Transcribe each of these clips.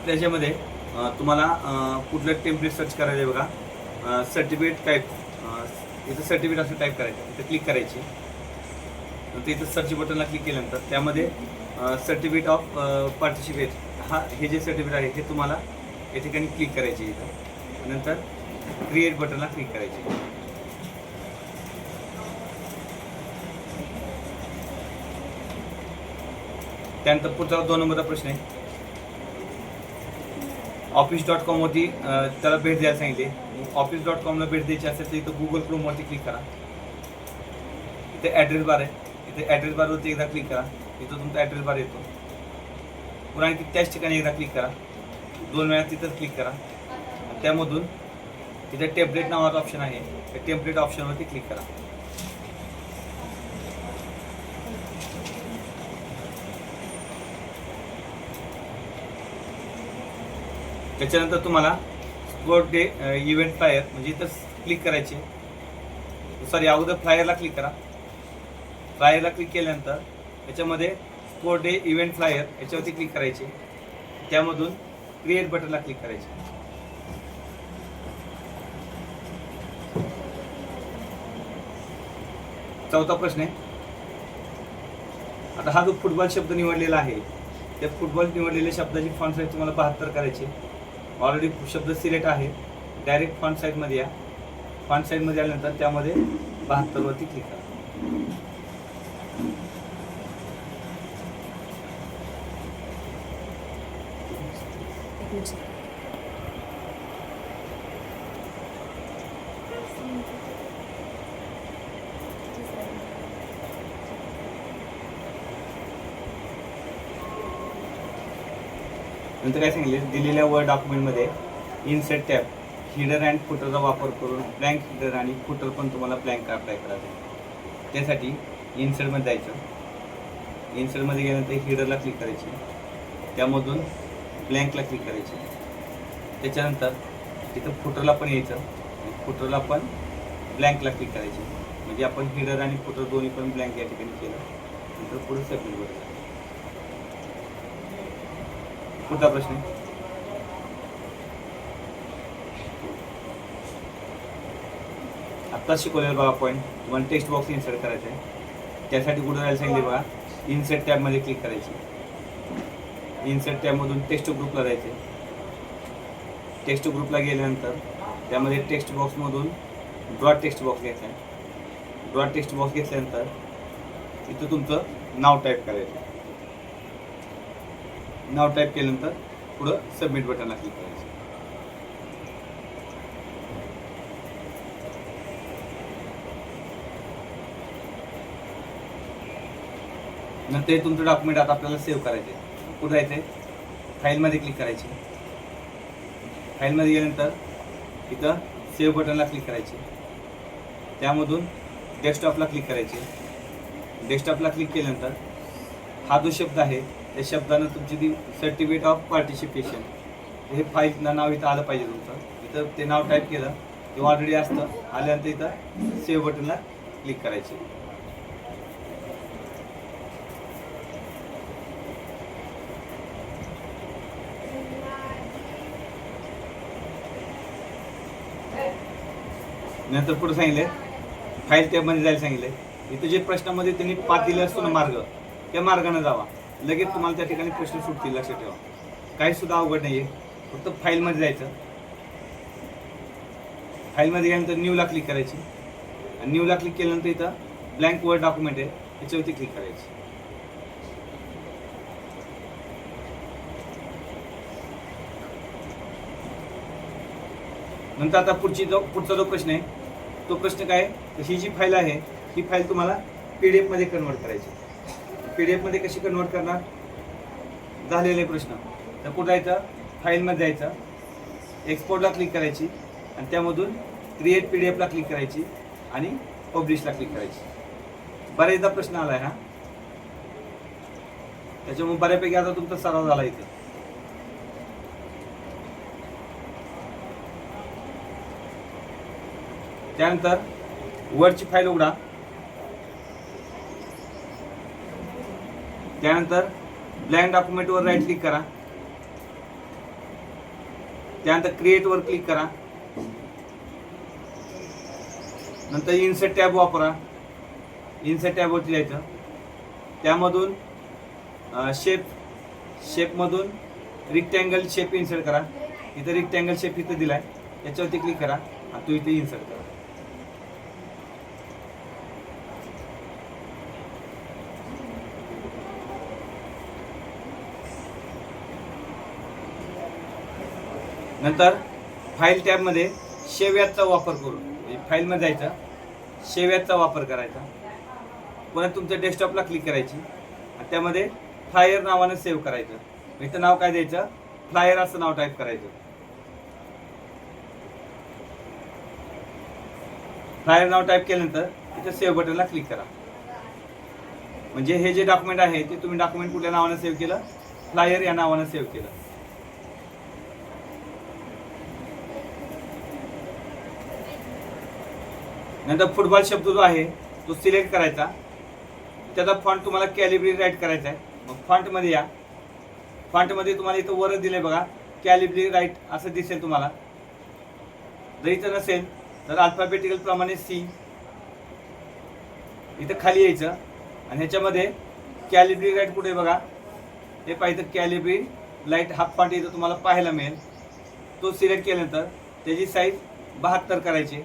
आपल्या याच्यामध्ये तुम्हाला कुठलं टेम्पलेट सर्च करायचं आहे बघा. सर्टिफिकेट टाईप, इथं सर्टिफिकेट असं टाईप करायचं, इथं क्लिक करायची. नंतर इथं सर्च बटनला क्लिक केल्यानंतर त्यामध्ये सर्टिफिकेट ऑफ पार्टिसिपेट हे जे सर्टिफिकेट आहे हे तुम्हाला या ठिकाणी क्लिक करायचे. इथं नंतर क्रिएट बटनला क्लिक करायचे. त्यानंतर पुढचा 2 नंबरचा प्रश्न आहे. office.com वरती त्याला भेट द्यायला सांगितले. office.com ला भेट द्यायची असेल तर इथं गुगल क्रोमवरती क्लिक करा. इथे ॲड्रेस बार आहे, इथे ॲड्रेस बारवरती एकदा क्लिक करा. इथं तुमचा ॲड्रेस बार येतो. पुन्हा आणखी त्याच ठिकाणी एकदा क्लिक करा. 2 वेळा तिथंच क्लिक करा. त्यामधून इथे टेम्पलेट नावाचा ऑप्शन आहे, त्या टेम्पलेट ऑप्शनवरती क्लिक करा. त्याच्यानंतर तुम्हाला स्पोर्ट डे इव्हेंट फ्लायर म्हणजे इथं क्लिक करायचे. सॉरी, अगोदर फ्लायरला क्लिक करा. फ्लायरला क्लिक केल्यानंतर याच्यामध्ये स्पोर्ट डे इव्हेंट फ्लायर याच्यावरती क्लिक करायचे. त्यामधून क्रिएट बटनला क्लिक करायचे. चौथा प्रश्न आहे. आता हा जो फुटबॉल शब्द निवडलेला आहे, त्या फुटबॉल निवडलेल्या शब्दाची फॉन्ट साईज तुम्हाला 72 करायची. ऑलरेडी शब्द सिलेक्ट आहे. डायरेक्ट फॉन्ट साईजमध्ये या. फॉन्ट साईजमध्ये आल्यानंतर त्यामध्ये 72 वरती क्लिक करा. नंतर काय सांगितले, दिलेल्या वर्ड डॉक्युमेंटमध्ये इन्सर्ट टॅब हिडर अँड फुटरचा वापर करून ब्लँक हिडर आणि फुटर पण तुम्हाला ब्लँक अप्लाय करायचं आहे. त्यासाठी इन्सर्टमध्ये जायचं. इन्सर्टमध्ये गेल्यानंतर हिडरला क्लिक करायची. त्यामधून ब्लँकला क्लिक करायची. त्याच्यानंतर तिथं फुटरला पण यायचं. फुटरला पण ब्लँकला क्लिक करायची. म्हणजे आपण हिडर आणि फुटर दोन्ही पण ब्लँक या ठिकाणी केलं. नंतर पुढे सबमिट करायचं. पुढचा प्रश्न आहे. आत्ता शिकवलेला बघा पॉईंट, तुम्हाला टेक्स्ट बॉक्स इन्सर्ट करायचा आहे. त्यासाठी कुठं जायला सांगितले बघा, इन्सर्ट टॅबमध्ये क्लिक करायची. इन्सर्ट टॅबमधून टेक्स्ट ग्रुपला जायचे. टेक्स्ट ग्रुपला गेल्यानंतर त्यामध्ये टेक्स्ट बॉक्समधून ड्रॉ टेक्स्ट बॉक्स घ्यायचा आहे. ड्रॉ टेक्स्ट बॉक्स घेतल्यानंतर इथं तुमचं नाव टाईप करायचं. नाव टाईप केल्यानंतर पुढं सबमिट बटनला क्लिक करायचं. नंतर तुमचं डॉक्युमेंट आता आपल्याला सेव्ह करायचे. कुठं जायचं आहे, फाईलमध्ये क्लिक करायची. फाईलमध्ये गेल्यानंतर इथं सेव्ह बटनला क्लिक करायचे. त्यामधून डेस्कटॉपला क्लिक करायचे. डेस्कटॉपला क्लिक केल्यानंतर हा जो शब्द आहे त्या शब्दानं तुमची ती सर्टिफिकेट ऑफ पार्टिसिपेशन हे फाईलचं नाव इथं आलं पाहिजे तुमचं. इथं ते नाव टाईप केलं ते ऑलरेडी असतं. आल्यानंतर इथं सेव्ह बटनला क्लिक करायचे. नंतर पुढे सांगितले फाईल टॅबमध्ये जायला सांगितले. इथं जे प्रश्नामध्ये त्यांनी पाथ दिले असतो ना मार्ग, त्या मार्गाने जावा. लगेच तुम्हाला त्या ठिकाणी प्रश्न सुटतील. लक्षात ठेवा, काही सुद्धा अवघड नाही आहे. फक्त फाईलमध्ये जायचं. फाईलमध्ये गेल्यानंतर न्यूला क्लिक करायची. आणि न्यूला क्लिक केल्यानंतर इथं ब्लँक वर्ड डॉक्युमेंट आहे त्याच्यावरती क्लिक करायची. नंतर आता पुढचा जो प्रश्न आहे तो प्रश्न काय, तर ही जी फाईल आहे ही फाईल तुम्हाला PDF मध्ये कन्वर्ट करायची. PDF मध्ये कशी कन्वर्ट करणार, झालेले प्रश्न. तर कुठं जायचं, फाईलमध्ये जायचं. एक्सपोर्टला क्लिक करायची आणि त्यामधून क्रिएट PDF ला क्लिक करायची आणि पब्लिशला क्लिक करायची. बऱ्याचदा प्रश्न आलाय हा, त्याच्यामुळे बऱ्यापैकी आता तुमचा सराव झाला इथे. त्यानंतर वर्डची फाईल उघडा. त्यानंतर ब्लँक डॉक्युमेंटवर राईट क्लिक करा. त्यानंतर क्रिएटवर क्लिक करा. नंतर इन्सर्ट टॅब वापरा. इन्सर्ट टॅबवरती जायचं. त्यामधून शेपमधून रेक्टँगल शेप इन्सर्ट करा. इथं रेक्टँगल शेप इथं दिलाय, याच्यावरती क्लिक करा आणि तो इथे इन्सर्ट करा. नंतर फाईल टॅबमध्ये शेव ॲजचा वापर करून फाईलमध्ये जायचं, शेव ॲजचा वापर करायचा. पुन्हा तुमच्या डेस्कटॉपला क्लिक करायची आणि त्यामध्ये फ्लायर नावानं सेव्ह करायचं. इथं नाव काय द्यायचं, फ्लायर असं नाव टाईप करायचं. फ्लायर नाव टाईप केल्यानंतर इथं सेव्ह बटनला क्लिक करा. म्हणजे हे जे डॉक्युमेंट आहे ते तुम्ही डॉक्युमेंट कुठल्या नावानं सेव्ह केलं, फ्लायर या नावानं सेव्ह केलं. नंतर फुटबॉल शब्द जो आहे तो सिलेक्ट करायचा. त्याचा फॉन्ट तुम्हाला कॅलिब्री राईट करायचा आहे. मग फॉन्टमध्ये या. फॉन्टमध्ये तुम्हाला इथं वर दिले बघा कॅलिब्री राईट असं दिसेल तुम्हाला. जर इथं नसेल तर अल्फाबेटिकल प्रमाणे सी इथं खाली यायचं आणि ह्याच्यामध्ये कॅलिब्री राईट कुठे बघा हे पाहिजे. कॅलिब्री लाईट हा फॉन्ट इथं तुम्हाला पाहायला मिळेल. तो सिलेक्ट केल्यानंतर त्याची साईज 72 करायची.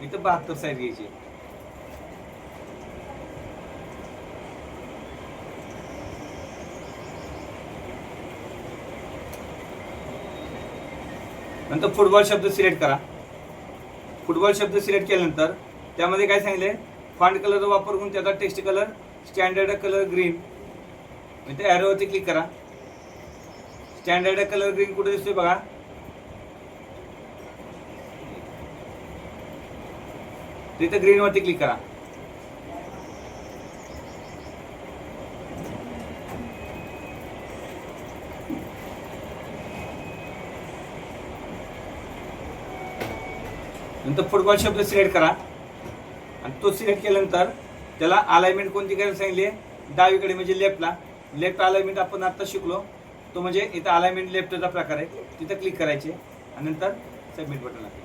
इथं 72 साईज घ्यायची. नंतर फुटबॉल शब्द सिलेक्ट करा. फुटबॉल शब्द सिलेक्ट केल्यानंतर त्यामध्ये काय सांगितले, फॉन्ट कलरचा वापर करून त्याचा text colour standard colour green. इथे ॲरोवरती क्लिक करा. स्टँडर्ड कलर ग्रीन कुठे दिसतोय बघा, तिथे ग्रीनवरती क्लिक करा. नंतर फुटबॉल शब्द सिलेक्ट करा आणि तो सिलेक्ट केल्यानंतर त्याला अलाइनमेंट कोणती करायला सांगितली, डावीकडे म्हणजे लेफ्टला. लेफ्ट अलाइनमेंट आपण आता शिकलो तो म्हणजे इथं अलाइनमेंट लेफ्टचा प्रकार आहे. तिथं क्लिक करायचे आणि नंतर सबमिट बटन.